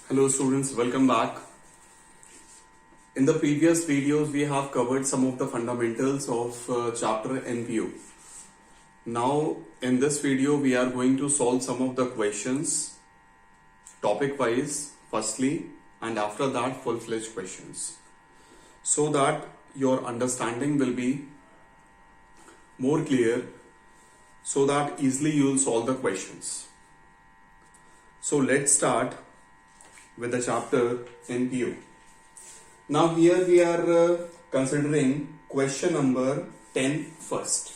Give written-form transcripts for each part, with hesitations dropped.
Hello students, welcome back. In the previous videos, we have covered some of the fundamentals of chapter NPO. Now, in this video, we are going to solve some of the questions topic wise, firstly, and after that, full-fledged questions, so that your understanding will be more clear, so that easily you will solve the questions. So, let's start with the chapter NPO. Now here we are considering question number 10 first.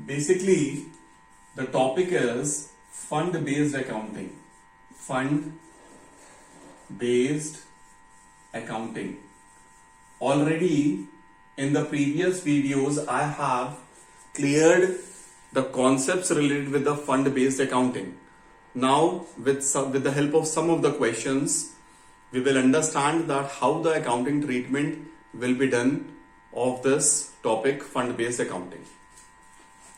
Basically, the topic is fund-based accounting. Fund-based accounting. Already in the previous videos, I have cleared the concepts related with the fund-based accounting. Now, with the help of some of the questions, we will understand that how the accounting treatment will be done of this topic, fund-based accounting.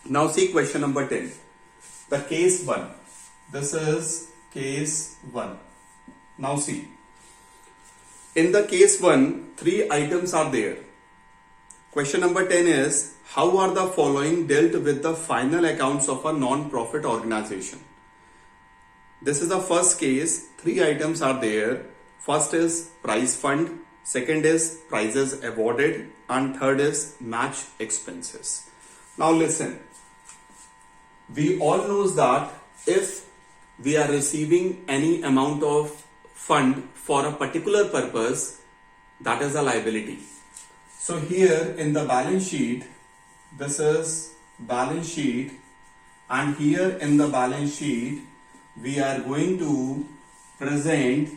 Now see question number 10. The case 1. This is case 1. Now see. In the case 1, 3 items are there. Question number 10 is, how are the following dealt with the final accounts of a non-profit organization? This is the first case. 3 items are there. First is prize fund, second is prizes awarded, and third is match expenses. Now listen, we all knows that if we are receiving any amount of fund for a particular purpose, that is a liability. So here in the balance sheet, this is balance sheet, and here in the balance sheet, we are going to present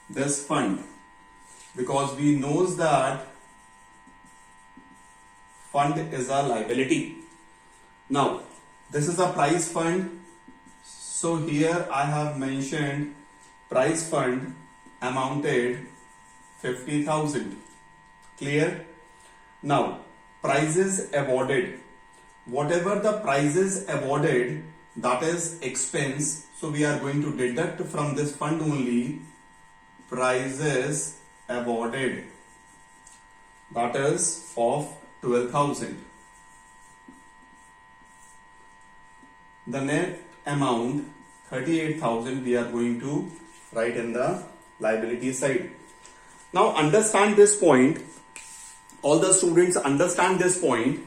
this fund because we knows that fund is a liability. Now, this is a prize fund. So here I have mentioned prize fund amounted 50,000. Clear? Now, prizes awarded. Whatever the prizes awarded, that is expense. So we are going to deduct from this fund only prizes awarded, that is of 12,000. The net amount 38,000 we are going to write in the liability side. Now understand this point. All the students understand this point,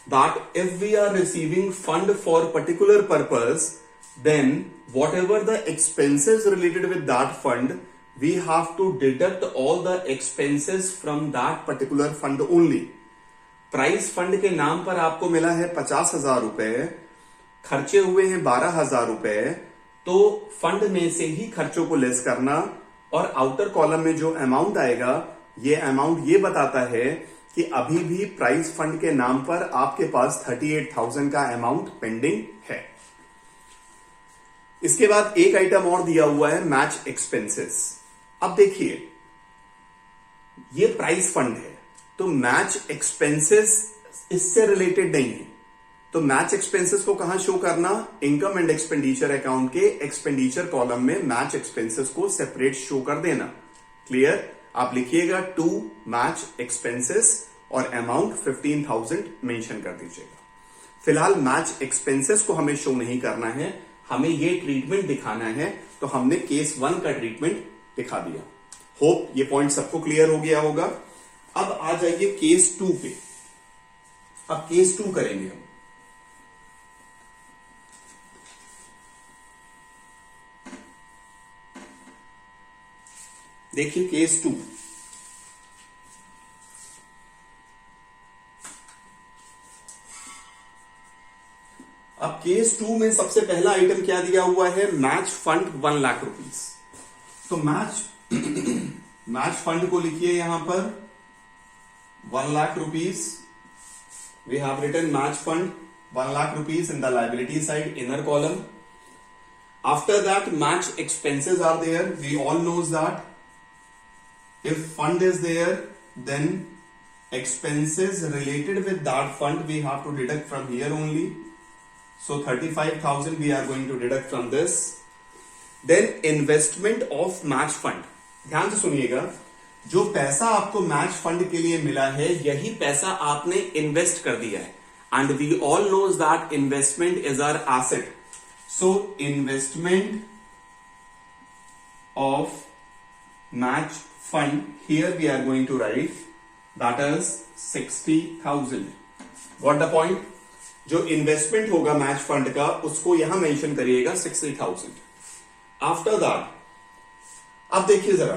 that if we are receiving fund for particular purpose, then whatever the expenses related with that fund, we have to deduct all the expenses from that particular fund only. Price fund के नाम पर आपको मिला है 50,000 रुपए, खर्चे हुए हैं 12,000 रुपए, तो फंड में से ही खर्चों को लेस करना, और आउटर कॉलम में जो अमाउंट आएगा, ये अमाउंट ये बताता है कि अभी भी प्राइस फंड के नाम पर आपके पास 38,000 का अमाउंट पेंडिंग है. इसके बाद एक आइटम और दिया हुआ है मैच एक्सपेंसेस. अब देखिए, ये प्राइस फंड है, तो मैच एक्सपेंसेस इससे रिलेटेड नहीं है. तो मैच एक्सपेंसेस को कहां शो करना? इनकम एंड एक्सपेंडिचर अकाउंट के एक्सपेंडिचर कॉलम में मैच एक्सपेंसेस को सेपरेट शो कर देना. क्लियर? आप लिखिएगा 2 मैच एक्सपेंसेस और अमाउंट 15,000 मेंशन कर दीजिएगा. फिलहाल मैच एक्सपेंसेस को हमें शो नहीं करना है, हमें ये ट्रीटमेंट दिखाना है, तो हमने केस 1 का ट्रीटमेंट दिखा दिया. होप ये पॉइंट सबको क्लियर हो गया होगा. अब आ जाइए केस 2 पे. अब केस 2 करेंगे हम. देखिए केस 2. अब केस 2 में सबसे पहला आइटम क्या दिया हुआ है? Match fund 1 lakh rupees. तो मैच फंड को लिखिए यहां पर 1 lakh rupees. We have written match fund 1 lakh rupees in the liability side inner column. After that, match expenses are there. We all knows that if fund is there, then expenses related with that fund we have to deduct from here only. So 35,000 we are going to deduct from this. Then investment of match fund. ध्यान से सुनिएगा, जो पैसा आपको match fund के लिए मिला है यही पैसा आपने इन्वेस्ट कर दिया है. And we all knows that investment is our asset. So investment of match fund, here we are going to write that is 60,000. Got the point? जो इन्वेस्टमेंट होगा मैच फंड का उसको यहां मेंशन करिएगा 60,000. आफ्टर दैट, अब देखिए जरा,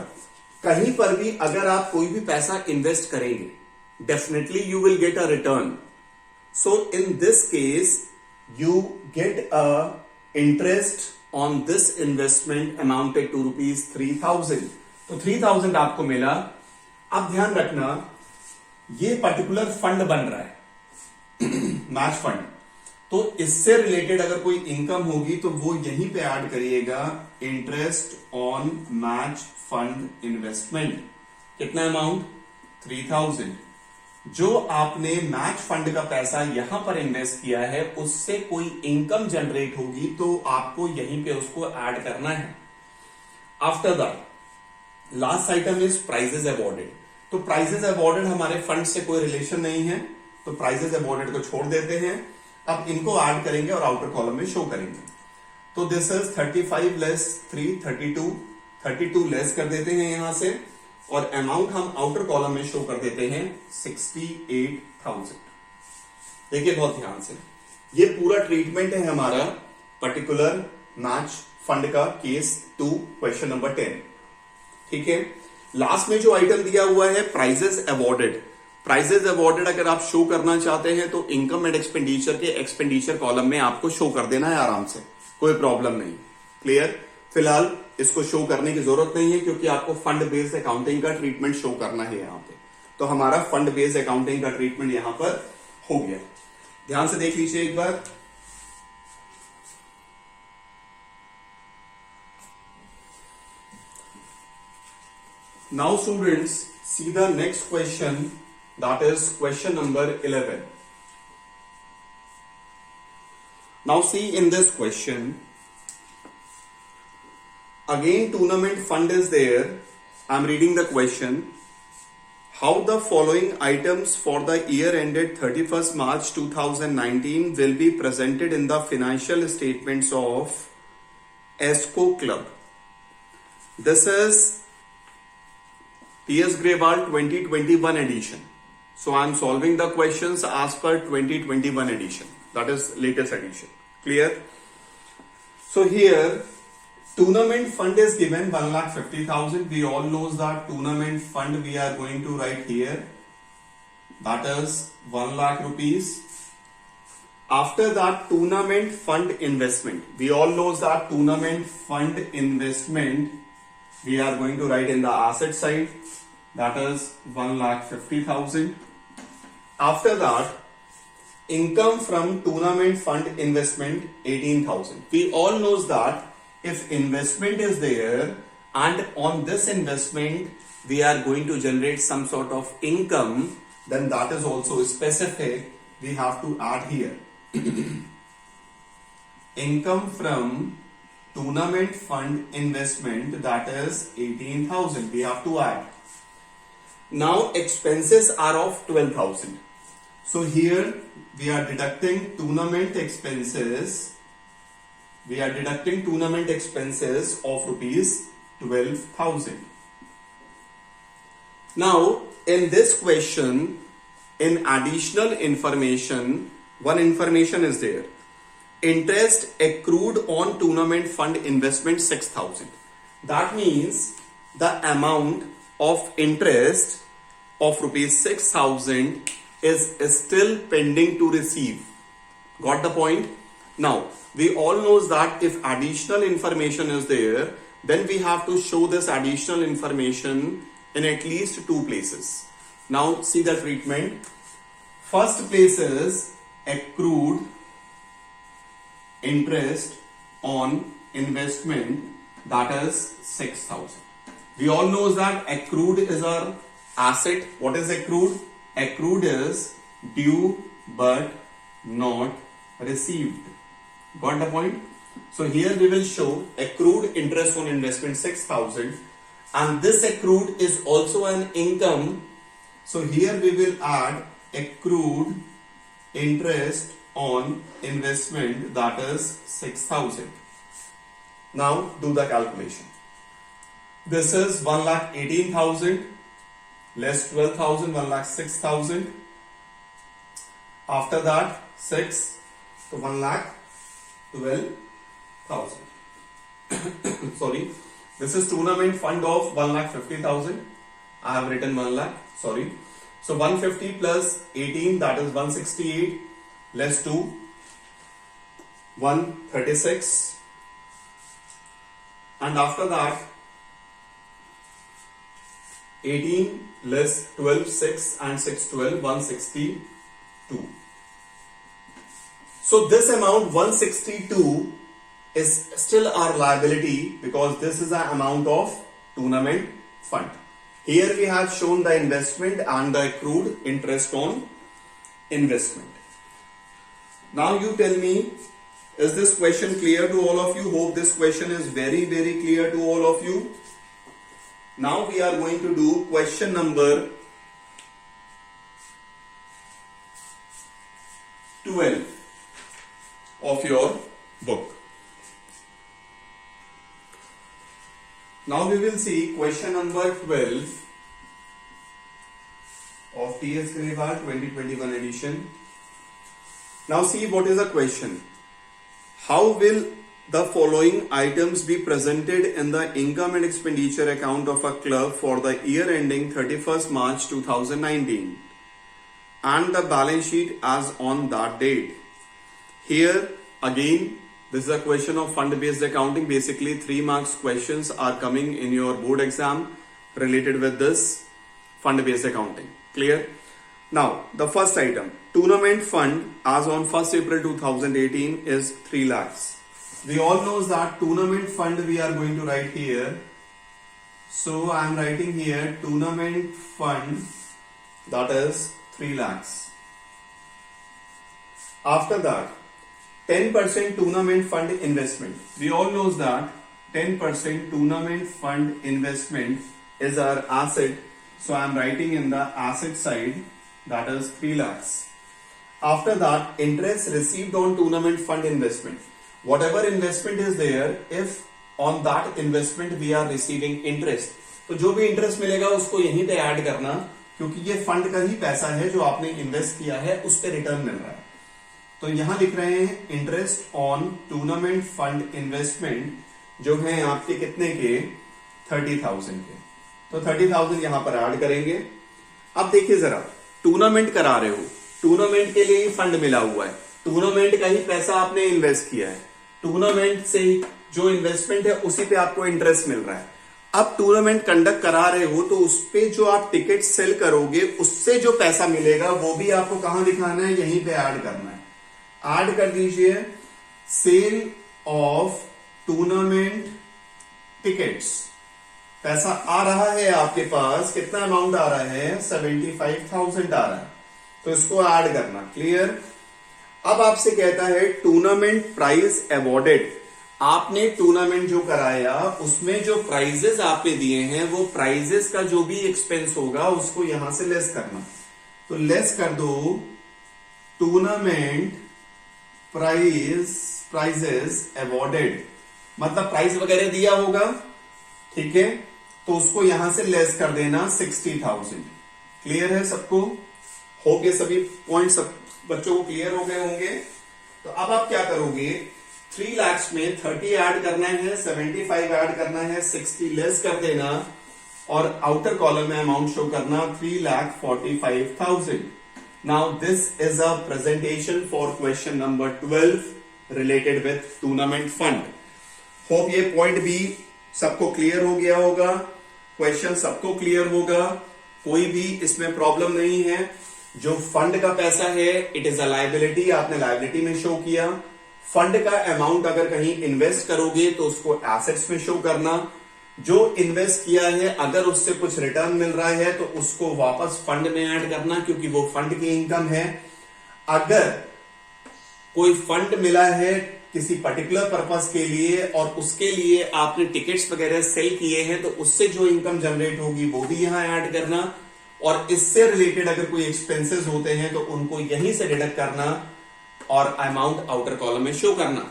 कहीं पर भी अगर आप कोई भी पैसा इन्वेस्ट करेंगे definitely you will get a return. So in this case you get a interest on this investment amounted to ₹3,000. तो 3,000 आपको मिला. अब ध्यान रखना, ये पर्टिकुलर फंड बन रहा है मैच फंड, तो इससे रिलेटेड अगर कोई इनकम होगी तो वो यहीं पे ऐड करिएगा, interest on match fund investment. कितना अमाउंट? 3,000. जो आपने मैच फंड का पैसा यहां पर इन्वेस्ट किया है उससे कोई इनकम जनरेट होगी तो आपको यहीं पे उसको ऐड करना है. After that last item is prizes awarded. तो प्राइजेस अवॉर्डेड हमारे फंड से कोई रिलेशन नहीं है, तो प्राइजेस अवॉर्डेड को छोड़ देते हैं. अब इनको ऐड करेंगे और आउटर कॉलम में शो करेंगे. तो दिस इज 35 लेस 3, 32 लेस कर देते हैं यहां से, और अमाउंट हम आउटर कॉलम में शो कर देते हैं 68,000. देखिए बहुत ध्यान से, ये पूरा ट्रीटमेंट है हमारा पर्टिकुलर मैच फंड का, केस 2 क्वेश्चन नंबर 10. ठीक है. लास्ट में जो आइटम दिया हुआ है प्राइजेस अवॉर्डेड, प्राइजेस अवॉर्डेड अगर आप शो करना चाहते हैं तो इनकम एंड एक्सपेंडिचर के एक्सपेंडिचर कॉलम में आपको शो कर देना है आराम से, कोई प्रॉब्लम नहीं. क्लियर. फिलहाल इसको शो करने की जरूरत नहीं है क्योंकि आपको फंड बेस्ड अकाउंटिंग का ट्रीटमेंट शो करना है यहां पे. तो हमारा फंड बेस्ड अकाउंटिंग का ट्रीटमेंट यहां पर हो गया. ध्यान से देख लीजिए एक बार. Now students, see the next question, that is question number 11. Now see in this question, again tournament fund is there. I'm reading the question. How the following items for the year ended 31st March 2019 will be presented in the financial statements of ESCO Club? This is T.S. Grewal 2021 edition. So I am solving the questions as per 2021 edition. That is latest edition. Clear? So here tournament fund is given 1,50,000. We all knows that tournament fund we are going to write here. That is 1 lakh rupees. After that tournament fund investment. We all knows that tournament fund investment we are going to write in the asset side, that is 1,50,000. After that, income from tournament fund investment 18,000. We all knows that if investment is there and on this investment we are going to generate some sort of income, then that is also specific. We have to add here income from tournament fund investment, that is 18,000. We have to add. Now expenses are of 12,000. So here we are deducting tournament expenses. We are deducting tournament expenses of ₹12,000. Now in this question, in additional information, one information is there. Interest accrued on tournament fund investment 6,000. That means the amount of interest of ₹6,000 is still pending to receive. Got the point? Now we all knows that if additional information is there, then we have to show this additional information in at least 2 places. Now see the treatment. First place is accrued interest on investment, that is 6,000. We all know that accrued is our asset. What is accrued? Accrued is due but not received. Got the point? So here we will show accrued interest on investment 6,000, and this accrued is also an income. So here we will add accrued interest on investment, that is 6,000. Now do the calculation. This is 1,18,000 less 12,000, 1,06,000. After that 6, so 1,12,000. Sorry, this is tournament fund of 1,50,000. I have written 1 lakh. Sorry. So 150 plus 18, that is 168, less 2, 136. And after that 18 less 12, 6 and 6, 12, 162. So this amount 162 is still our liability because this is the amount of tournament fund. Here we have shown the investment and the accrued interest on investment. Now you tell me, is this question clear to all of you? Hope this question is very clear to all of you. Now we are going to do question number 12 of your book. Now we will see question number 12 of TS Grewal 2021 edition. Now see what is the question. How will the following items be presented in the income and expenditure account of a club for the year ending 31st March 2019 and the balance sheet as on that date? Here again, this is a question of fund based accounting. Basically 3 marks questions are coming in your board exam related with this fund based accounting. Clear? Now the first item, tournament fund as on 1st April 2018 is 3 lakhs. We all know that tournament fund we are going to write here. So I am writing here tournament fund, that is 3 lakhs. After that 10% tournament fund investment. We all know that 10% tournament fund investment is our asset. So I am writing in the asset side, that is 3 lakhs. After that interest received on tournament fund investment. Whatever investment is there, if on that investment we are receiving interest, तो जो भी interest मिलेगा उसको यहीं पे add करना, क्योंकि ये फंड का ही पैसा है जो आपने इन्वेस्ट किया है, उस पे रिटर्न मिल रहा है. तो यहां लिख रहे हैं interest on tournament fund investment जो है आपके कितने के 30,000 के. तो 30,000 यहां पर ऐड करेंगे. अब देखिए जरा, टूर्नामेंट करा रहे हो, टूर्नामेंट के लिए ही फंड मिला हुआ है, टूर्नामेंट का ही पैसा आपने इन्वेस्ट किया है, टूर्नामेंट से जो इन्वेस्टमेंट है उसी पे आपको इंटरेस्ट मिल रहा है. अब टूर्नामेंट कंडक्ट करा रहे हो तो उस पे जो आप टिकट सेल करोगे उससे जो पैसा मिलेगा वो भी आपको कहां दिखाना है, यहीं पे ऐड करना है. ऐड कर दीजिए सेल ऑफ टूर्नामेंट टिकट्स. पैसा आ रहा है आपके पास, कितना अमाउंट आ रहा है, 75,000 आ रहा है, तो इसको ऐड करना. क्लियर? अब आपसे कहता है टूर्नामेंट प्राइज अवॉर्डेड. आपने टूर्नामेंट जो कराया उसमें जो प्राइजेस आपने दिए हैं वो प्राइजेस का जो भी एक्सपेंस होगा उसको यहां से लेस करना. तो लेस कर दो टूर्नामेंट प्राइजेस अवॉर्डेड, मतलब प्राइज वगैरह दिया होगा, ठीक है, तो उसको यहां से लेस कर देना 60,000. क्लियर है सबको? होप ये सभी पॉइंट सब बच्चों को क्लियर हो गए होंगे. तो अब आप क्या करोगे, 3 lakhs में 30 ऐड करना है, 75 ऐड करना है, 60 लेस कर देना और आउटर कॉलम में अमाउंट शो करना 3,45,000. Now this is a presentation for question number 12 related with tournament fund. Hope ये पॉइंट भी सबको क्लियर हो गया होगा, क्वेश्चन सबको क्लियर होगा, कोई भी इसमें प्रॉब्लम नहीं है. जो फंड का पैसा है इट इज अ लायबिलिटी, आपने लायबिलिटी में शो किया. फंड का अमाउंट अगर कहीं इन्वेस्ट करोगे तो उसको एसेट्स में शो करना. जो इन्वेस्ट किया है अगर उससे कुछ रिटर्न मिल रहा है तो उसको वापस फंड में ऐड करना, क्योंकि वो फंड की इनकम है. अगर कोई फंड मिला है किसी पर्टिकुलर पर्पस के लिए और उसके लिए आपने टिकट्स वगैरह सेल किए हैं, तो उससे जो इनकम जनरेट होगी वो भी यहां ऐड करना, और इससे रिलेटेड अगर कोई एक्सपेंसेस होते हैं तो उनको यहीं से डिडक्ट करना और अमाउंट आउटर कॉलम में शो करना।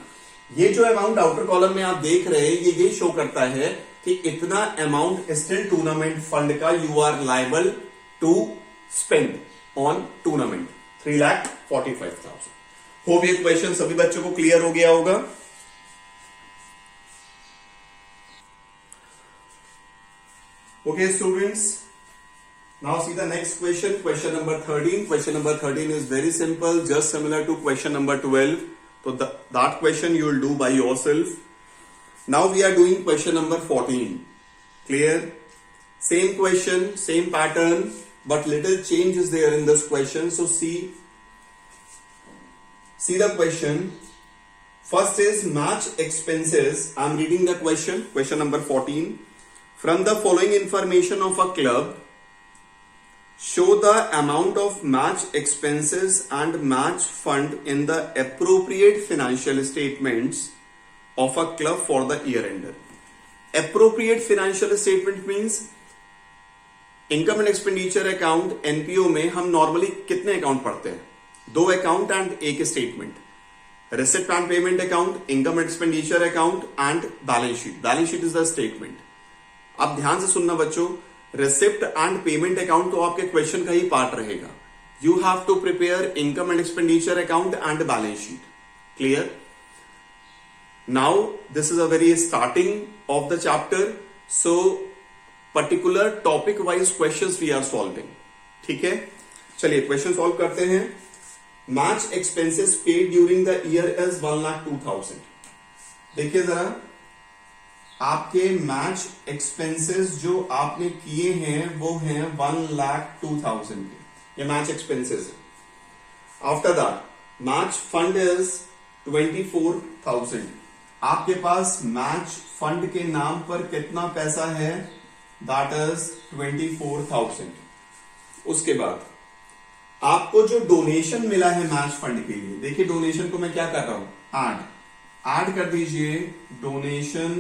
ये जो अमाउंट आउटर कॉलम में आप देख रहे हैं ये शो करता है कि इतना अमाउंट स्टिल टूर्नामेंट फंड का you are liable to spend on tournament 3,45,000। Hope ये क्वेश्चन सभी बच्चों को क्लियर हो गया होगा। Okay students, now see the next question number 13. Question number 13 is very simple, just similar to question number 12. So that question you will do by yourself. Now we are doing question number 14. Clear? Same question, same pattern, but little change is there in this question. So see the question. First is match expenses. I am reading the question number 14. From the following information of a club, show the amount of match expenses and match fund in the appropriate financial statements of a club for the year ender. Appropriate financial statement means income and expenditure account NPO में हम normally कितने account पढ़ते हैं? 2 account and एक statement, receipt and payment account, income and expenditure account and balance sheet. Balance sheet is the statement. आप ध्यान से सुनना बच्चों, रिसिप्ट एंड पेमेंट अकाउंट तो आपके क्वेश्चन का ही पार्ट रहेगा। You have to prepare income and expenditure account and balance sheet. Clear? Now this is a very starting of the chapter, so particular topic wise questions we are solving. ठीक है, चलिए question solve करते हैं। Match expenses paid during the year is 1,02,000। देखिए जरा, आपके match expenses जो आपने किए हैं वो हैं 1,02,000 के, ये मैच एक्सपेंसेस है। After that match fund is 24,000। आपके पास मैच फंड के नाम पर कितना पैसा है? That is 24,000। उसके बाद आपको जो डोनेशन मिला है मैच फंड के लिए, देखिए डोनेशन को मैं क्या कर रहा हूं, ऐड कर दीजिए डोनेशन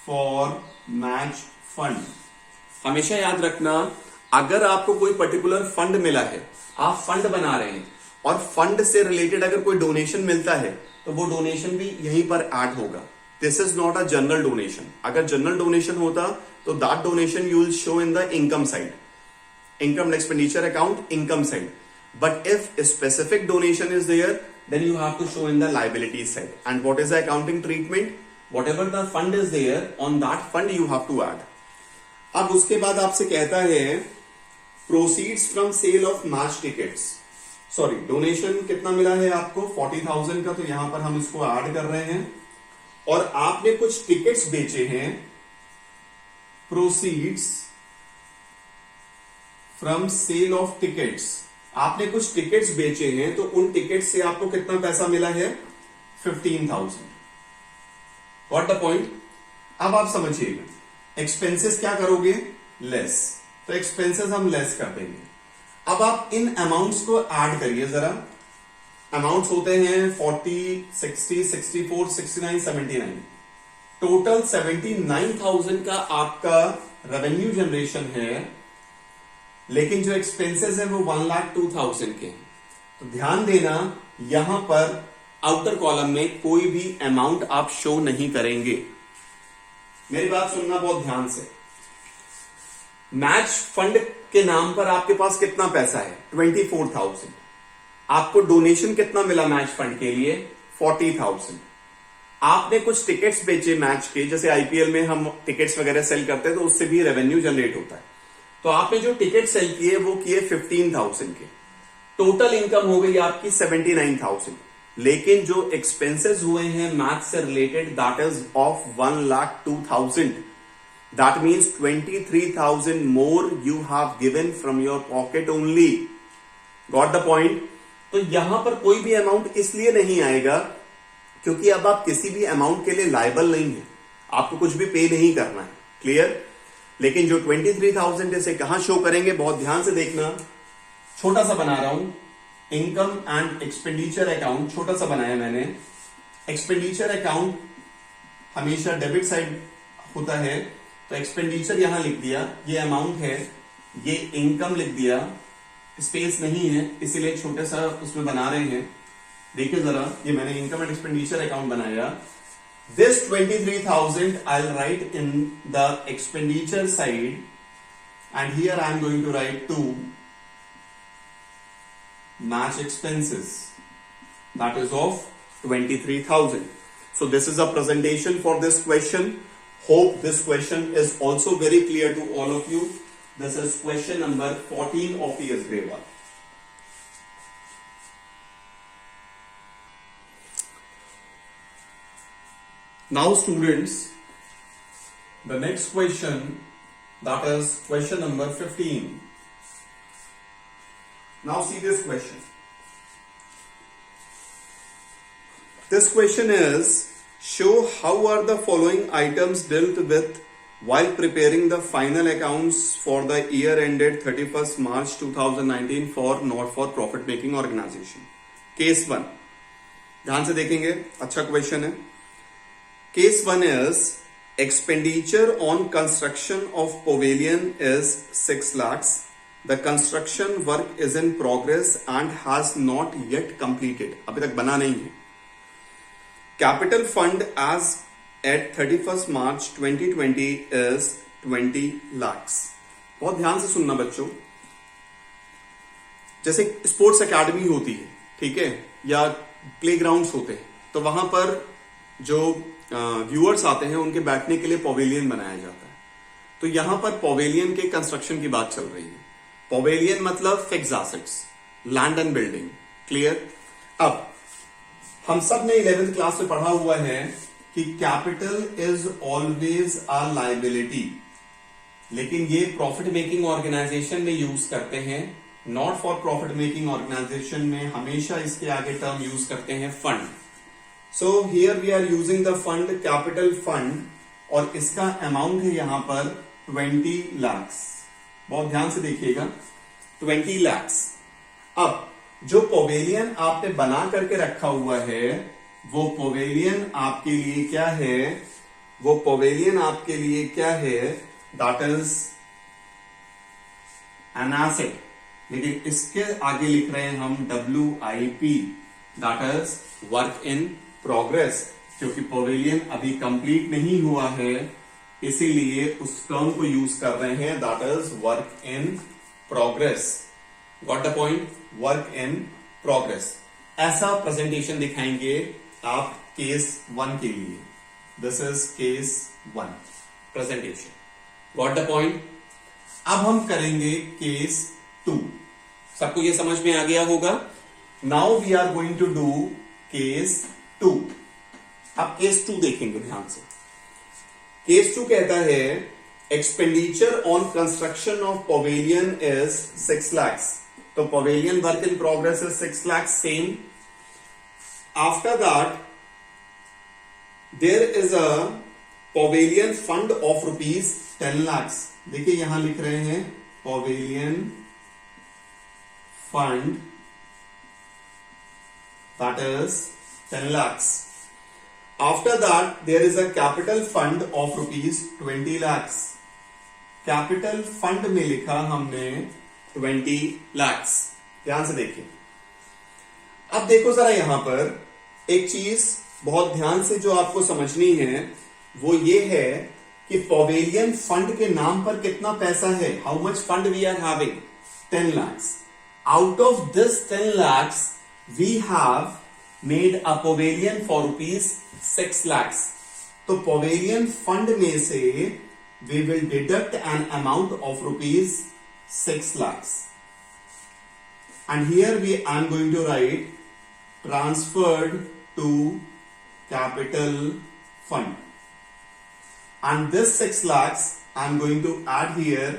फॉर मैच फंड। हमेशा याद रखना, अगर आपको कोई पर्टिकुलर फंड मिला है, आप फंड बना रहे हैं और फंड से रिलेटेड अगर कोई डोनेशन मिलता है तो वो डोनेशन भी यहीं पर ऐड होगा। This is not a general donation. अगर जनरल डोनेशन होता तो that donation you will show in the income side, income and expenditure account, income side. But if specific donation is there then you have to show in the liability side. And what is the accounting treatment? Whatever the fund is there, on that fund you have to add. अब उसके बाद आपसे कहता है proceeds from sale of match tickets. Sorry, donation कितना मिला है आपको? 40,000 का, तो यहां पर हम इसको ऐड कर रहे हैं। और आपने कुछ टिकट्स बेचे हैं, proceeds from sale of tickets। आपने कुछ टिकट्स बेचे हैं तो उन टिकट्स से आपको कितना पैसा मिला है? 15,000। What the point? अब आप समझिएगा, एक्सपेंसेस क्या करोगे? लेस। तो एक्सपेंसेस हम लेस कर देंगे। अब आप इन अमाउंट्स को ऐड करिए जरा। अमाउंट्स होते हैं 40, 60, 64, 69, 79। टोटल 79,000 का आपका रेवेन्यू जनरेशन है, लेकिन जो एक्सपेंसेस है वो 1,02,000 के। तो ध्यान देना, यहां पर आउटर कॉलम में कोई भी अमाउंट आप शो नहीं करेंगे। मेरी बात सुनना बहुत ध्यान से। मैच फंड के नाम पर आपके पास कितना पैसा है? 24,000। आपको डोनेशन कितना मिला मैच फंड के लिए? 40,000। आपने कुछ टिकट्स बेचे मैच के, जैसे आईपीएल में हम टिकट्स वगैरह सेल करते हैं तो उससे भी रेवेन्यू जनरेट होता है। तो आपने जो टिकट सेल किए वो किए 15,000 के। टोटल इनकम हो गई आपकी 79,000, लेकिन जो एक्सपेंसेस हुए हैं मैथ से related that is of 1,02,000। That means 23,000 more you have given from your pocket only. Got the point? तो यहां पर कोई भी अमाउंट इसलिए नहीं आएगा क्योंकि अब आप किसी भी अमाउंट के लिए लायबल नहीं है, आपको कुछ भी पे नहीं करना है। क्लियर? लेकिन जो 23,000 इसे कहां शो करेंगे, बहुत ध्यान से देखना। छोटा सा बना रहा हूं, इनकम एंड एक्सपेंडिचर अकाउंट छोटा सा बनाया मैंने। एक्सपेंडिचर अकाउंट हमेशा डेबिट साइड होता है, तो एक्सपेंडिचर यहां लिख दिया, ये अमाउंट है, ये इनकम लिख दिया, स्पेस नहीं है इसीलिए छोटे सा उसमें बना रहे हैं। देखिए जरा, ये मैंने इनकम एंड एक्सपेंडिचर अकाउंट बनाया। This 23,000 I'll write in the expenditure side, and here I am going to write to match expenses, that is of 23,000. So this is a presentation for this question. Hope this question is also very clear to all of you. This is question number 14 of PS grade 1. Now students, the next question, that is question number 15. Now see this question. This question is, show how are the following items dealt with while preparing the final accounts for the year ended 31st March 2019 for not for profit making organization. Case 1. ध्यान से देखेंगे, अच्छा question है। Case 1 is expenditure on construction of pavilion is 6 lakhs. The construction work is in progress and has not yet completed. अभी तक बना नहीं है। Capital fund as at 31st March 2020 is 20 lakhs. बहुत ध्यान से सुनना बच्चों। जैसे स्पोर्ट्स एकेडमी होती है, ठीक है, या प्लेग्राउंड्स होते हैं, तो वहां पर जो व्यूअर्स आते हैं उनके बैठने के लिए पवेलियन बनाया जाता है। तो यहां पर पवेलियन के कंस्ट्रक्शन की बात चल रही है। पवेलियन मतलब fix assets, land and building. Clear? अब हम सब ने 11th क्लास में पढ़ा हुआ है कि capital is always a liability, लेकिन ये प्रॉफिट मेकिंग ऑर्गेनाइजेशन में यूज करते हैं, not for profit making organisation में हमेशा इसके आगे टर्म यूज करते हैं fund. So here we are using the fund capital fund, और इसका अमाउंट है यहां पर 20 lakhs। बहुत ध्यान से देखिएगा, 20 lakhs। अब जो पवेलियन आपने बना करके रखा हुआ है, वो पवेलियन आपके लिए क्या है? वो पवेलियन आपके लिए क्या है? दैट इज एन एसेट, लेकिन इसके आगे लिख रहे हैं हम WIP, that is work in progress, क्योंकि पवेलियन अभी कंप्लीट नहीं हुआ है, इसीलिए उस टर्म को यूज कर रहे हैं, that is work in progress. Got the point? Work in progress. ऐसा प्रेजेंटेशन दिखाएंगे आप केस 1 के लिए। This is case 1 presentation. Got the point? अब हम करेंगे केस 2। सबको ये समझ में आ गया होगा? Now we are going to do case 2। अब केस 2 देखेंगे ध्यान से। केस 2 कहता है expenditure on construction of pavilion is 6 lakhs। तो pavilion work in progress is 6 lakhs, same. After that there is a pavilion fund of rupees 10 lakhs। देखिए यहां लिख रहे हैं pavilion fund, that is 10 lakhs। After that there is a capital fund of rupees 20 lakhs। Capital fund में लिखा हमने 20 lakhs। ध्यान से देखिए। अब देखो जरा, यहां पर एक चीज बहुत ध्यान से जो आपको समझनी है वो ये है कि पवेलियन फंड के नाम पर कितना पैसा है। How much fund we are having? 10 lakhs। Out of this 10 lakhs we have made a pavilion for rupees 6 lakhs। तो पवेलियन फंड में से we will deduct an amount of rupees 6 lakhs, and here I am going to write transferred to capital fund, and this 6 lakhs I am going to add here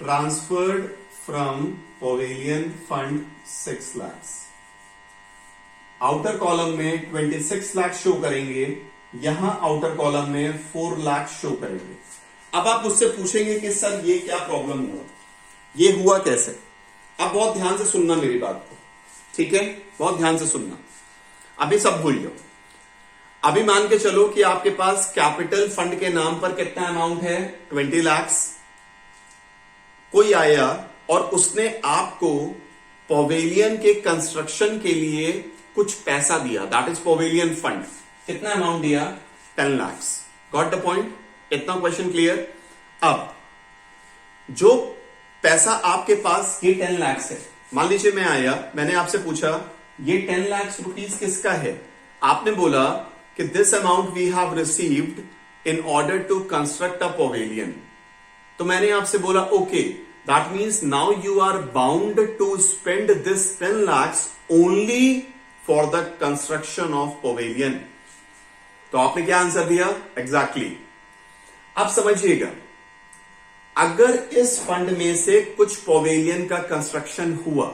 transferred from pavilion fund 6 lakhs। Outer column में 26 lakh show करेंगे, यहां outer column में 4 lakh show करेंगे। अब आप मुझसे पूछेंगे कि सर ये क्या प्रॉब्लम हुआ, ये हुआ कैसे? अब बहुत ध्यान से सुनना मेरी बात को, ठीक है? बहुत ध्यान से सुनना। अभी सब भूल जाओ। अभी मान के चलो कि आपके पास कैपिटल फंड के नाम पर कितना अमाउंट है, 20 लाख। कोई आया और उसने आपको पवेलियन के कंस्ट्रक्शन के लिए कुछ पैसा दिया, दैट इज पवेलियन फंड। कितना अमाउंट दिया, 10 लाख। Got the point? इतना क्वेश्चन क्लियर? अब जो पैसा आपके पास, ये 10 लाख है। मान लीजिए मैं आया, मैंने आपसे पूछा ये 10 लाख रुपीस किसका है? आपने बोला कि this amount we have received in order to construct a pavilion. तो मैंने आपसे बोला okay, that means now you are bound to spend this 10 lakh only for the construction of pavilion. तो आपने क्या आंसर दिया? एग्जैक्टली। अब समझिएगा, अगर इस फंड में से कुछ पवेलियन का कंस्ट्रक्शन हुआ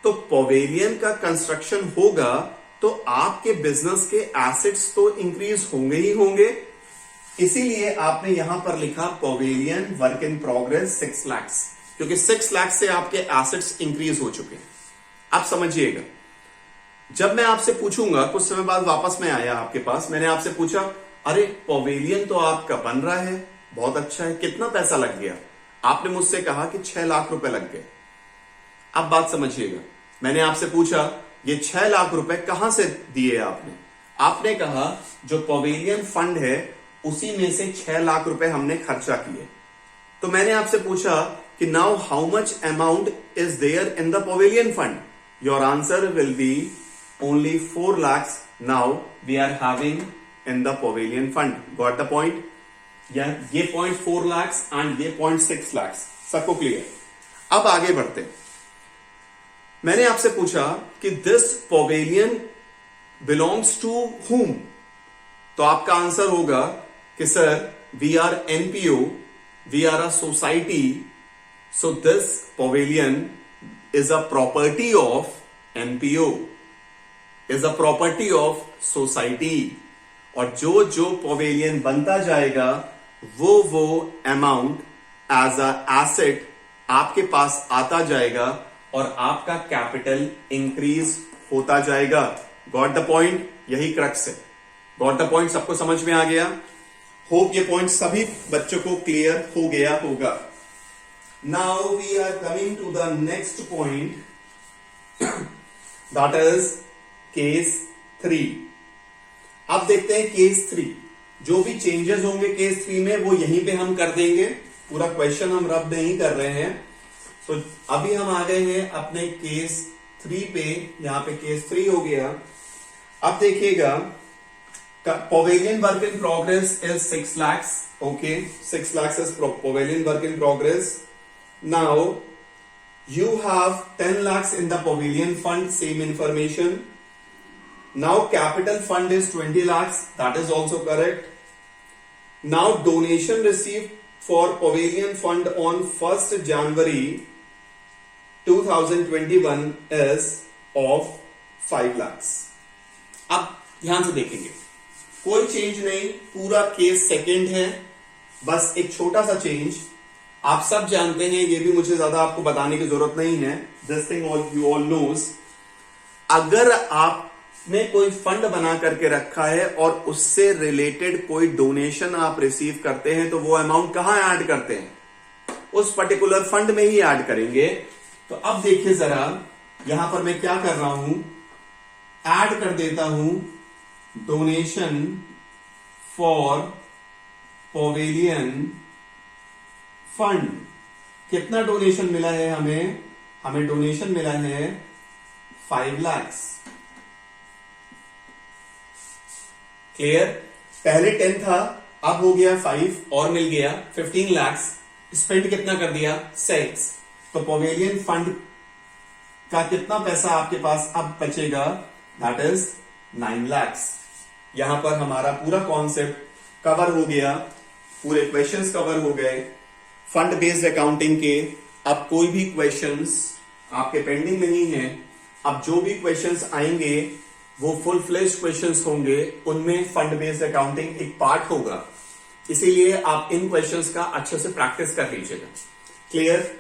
तो पवेलियन का कंस्ट्रक्शन होगा तो आपके बिजनेस के एसेट्स तो इंक्रीज होंगे ही होंगे। इसीलिए आपने यहां पर लिखा pavilion work in progress 6 lakh, क्योंकि 6 लाख से आपके एसेट्स इंक्रीज हो चुके हैं। आप समझिएगा, जब मैं आपसे पूछूंगा, कुछ समय बाद वापस में आया आपके पास, मैंने आपसे पूछा अरे पवेलियन तो आपका बन रहा है, बहुत अच्छा है, कितना पैसा लग गया? आपने मुझसे कहा कि 6 लाख रुपए लग गए। अब बात समझिएगा, मैंने आपसे पूछा ये 6 लाख रुपए कहां से दिए आपने? आपने कहा जो पवेलियन फंड है उसी में से 6 लाख रुपए हमने खर्चा किए। तो मैंने आपसे पूछा कि now how much amount is there in the pavilion fund? Your answer will be only 4 lakh now we are having in the pavilion fund. Got the point? ये पॉइंट 4 लाख एंड ये पॉइंट 6 लाख, सबको क्लियर? अब आगे बढ़ते हैं। मैंने आपसे पूछा कि this pavilion belongs to whom? तो आपका आंसर होगा कि sir we are NPO, we are a society, so this pavilion is a property of NPO, is a property of society. और जो जो पवेलियन बनता जाएगा वो अमाउंट एज अ एसेट आपके पास आता जाएगा और आपका कैपिटल इंक्रीज होता जाएगा। Got the point? यही क्रक्स है। Got the point? सबको समझ में आ गया? होप ये पॉइंट सभी बच्चों को क्लियर हो गया होगा। Now we are coming to the next point, that is case 3। अब देखते हैं केस 3। जो भी चेंजेस होंगे केस 3 में वो यहीं पे हम कर देंगे, पूरा क्वेश्चन हम रब नहीं कर रहे हैं। तो अभी हम आ गए हैं अपने केस 3 पे। यहां पे केस 3 हो गया। अब देखिएगा, pavilion work in progress is 6 lakh. Okay, 6 lakh is pavilion work in progress. Now you have 10 lakhs in the pavilion fund, same information. Now capital fund is 20 lakhs, that is also correct. Now donation received for pavilion fund on 1st January 2021 is of 5 lakhs. अब ध्यान से देखेंगे, कोई change नहीं, पूरा case second है। बस एक छोटा सा चेंज, आप सब जानते हैं, ये भी मुझे ज्यादा आपको बताने की जरूरत नहीं है, this thing all you all knows. अगर आपने कोई फंड बना करके रखा है और उससे रिलेटेड कोई डोनेशन आप रिसीव करते हैं तो वो अमाउंट कहां ऐड करते हैं? उस पर्टिकुलर फंड में ही ऐड करेंगे। तो अब देखिए जरा, यहां पर मैं क्या कर रहा हूं, ऐड कर देता हूं डोनेशन फॉर पवेलियन फंड। कितना डोनेशन मिला है हमें? हमें डोनेशन मिला है 5 लाख। क्लियर? पहले 10 था, अब हो गया 5 और मिल गया 15 लाख। स्पेंड कितना कर दिया? 6। तो पवेलियन फंड का कितना पैसा आपके पास अब बचेगा? That is 9 lakh. यहां पर हमारा पूरा कॉन्सेप्ट कवर हो गया, पूरे क्वेश्चंस कवर हो गए फंड बेस्ड अकाउंटिंग के। अब कोई भी क्वेश्चंस आपके पेंडिंग नहीं है। अब जो भी क्वेश्चंस आएंगे वो फुल फ्लेज क्वेश्चंस होंगे, उनमें फंड बेस्ड अकाउंटिंग एक पार्ट होगा, इसीलिए आप इन क्वेश्चंस का अच्छे से प्रैक्टिस कर लीजिएगा। Clear?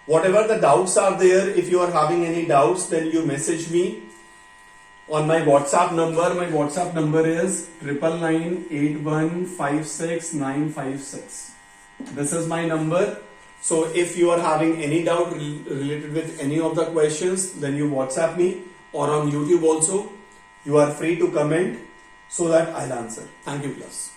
Whatever the doubts are there, if you are having any doubts, then you message me. on my WhatsApp number. My WhatsApp number is 999815696. This is my number. So if you are having any doubt related with any of the questions, then you WhatsApp me, or on YouTube also. You are free to comment so that I'll answer. Thank you, class.